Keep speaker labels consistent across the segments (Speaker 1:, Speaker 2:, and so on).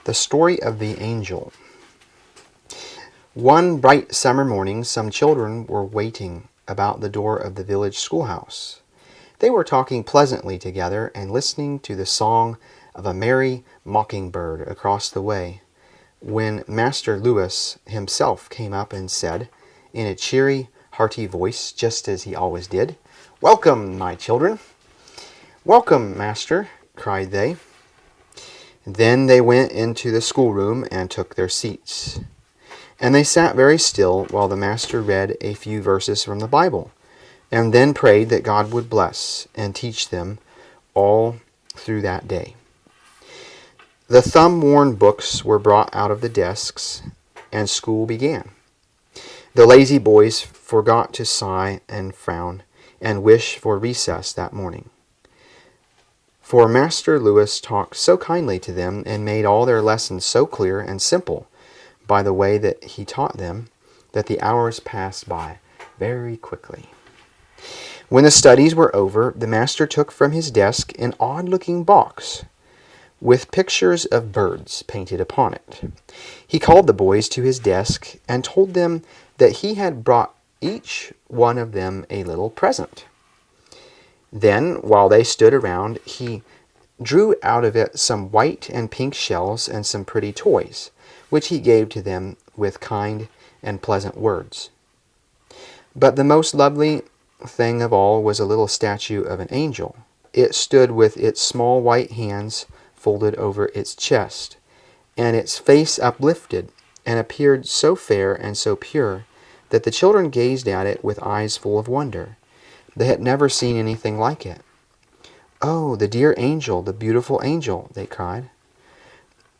Speaker 1: The story of the angel. One bright summer morning, some children were waiting about the door of the village schoolhouse. They were talking pleasantly together and listening to the song of a merry mockingbird across the way, when Master Lewis himself came up and said, in a cheery, hearty voice, just as he always did, "Welcome, my children." "Welcome, master," cried they. Then they went into the schoolroom and took their seats. And they sat very still while the master read a few verses from the Bible, and then prayed that God would bless and teach them all through that day. The thumb-worn books were brought out of the desks, and school began. The lazy boys forgot to sigh and frown and wish for recess that morning. For Master Lewis talked so kindly to them and made all their lessons so clear and simple by the way that he taught them, that the hours passed by very quickly. When the studies were over, the master took from his desk an odd-looking box with pictures of birds painted upon it. He called the boys to his desk and told them that he had brought each one of them a little present. Then, while they stood around, he drew out of it some white and pink shells and some pretty toys, which he gave to them with kind and pleasant words. But the most lovely thing of all was a little statue of an angel. It stood with its small white hands folded over its chest, and its face uplifted, and appeared so fair and so pure that the children gazed at it with eyes full of wonder. They had never seen anything like it. "Oh, the dear angel, the beautiful angel," they cried.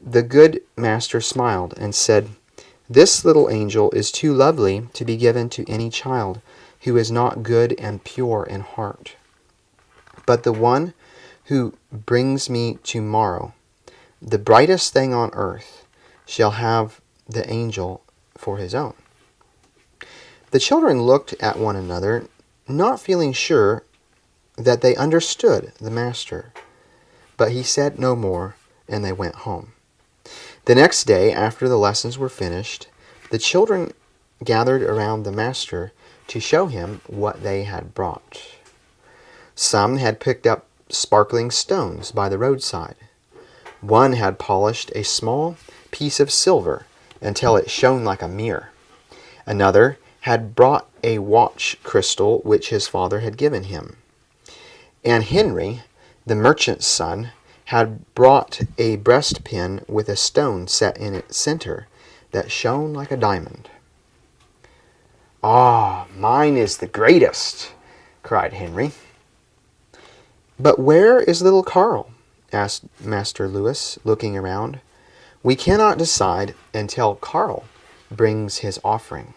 Speaker 1: The good master smiled and said, "This little angel is too lovely to be given to any child who is not good and pure in heart. But the one who brings me tomorrow, the brightest thing on earth, shall have the angel for his own." The children looked at one another, not feeling sure that they understood the master. But he said no more, and they went home. The next day, after the lessons were finished, the children gathered around the master to show him what they had brought. Some had picked up sparkling stones by the roadside. One had polished a small piece of silver until it shone like a mirror. Another had brought a watch crystal which his father had given him. And Henry, the merchant's son, had brought a breastpin with a stone set in its center that shone like a diamond. "Ah, mine is the greatest," cried Henry. "But where is little Carl?" asked Master Lewis, looking around. "We cannot decide until Carl brings his offering."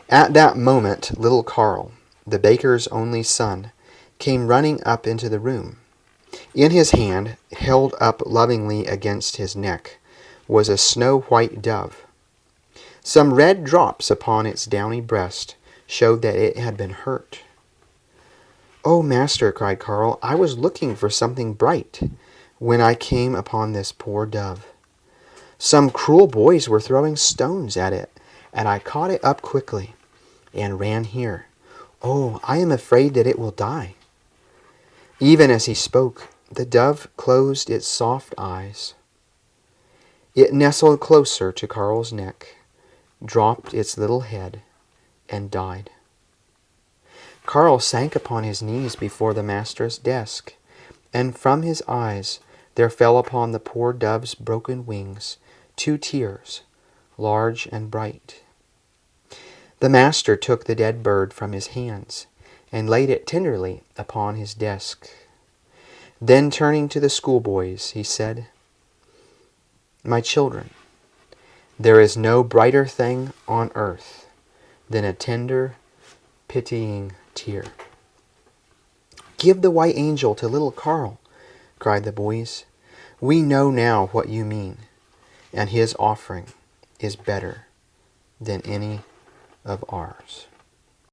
Speaker 1: At that moment, little Carl, the baker's only son, came running up into the room. In his hand, held up lovingly against his neck, was a snow-white dove. Some red drops upon its downy breast showed that it had been hurt. "Oh, master," cried Carl, "I was looking for something bright when I came upon this poor dove. Some cruel boys were throwing stones at it, and I caught it up quickly and ran here. Oh, I am afraid that it will die." Even as he spoke, the dove closed its soft eyes. It nestled closer to Carl's neck, dropped its little head, and died. Carl sank upon his knees before the master's desk, and from his eyes there fell upon the poor dove's broken wings 2 tears, large and bright. The master took the dead bird from his hands and laid it tenderly upon his desk. Then, turning to the schoolboys, he said, "My children, there is no brighter thing on earth than a tender, pitying tear." "Give the white angel to little Carl," cried the boys. "We know now what you mean, and his offering is better than any of ours."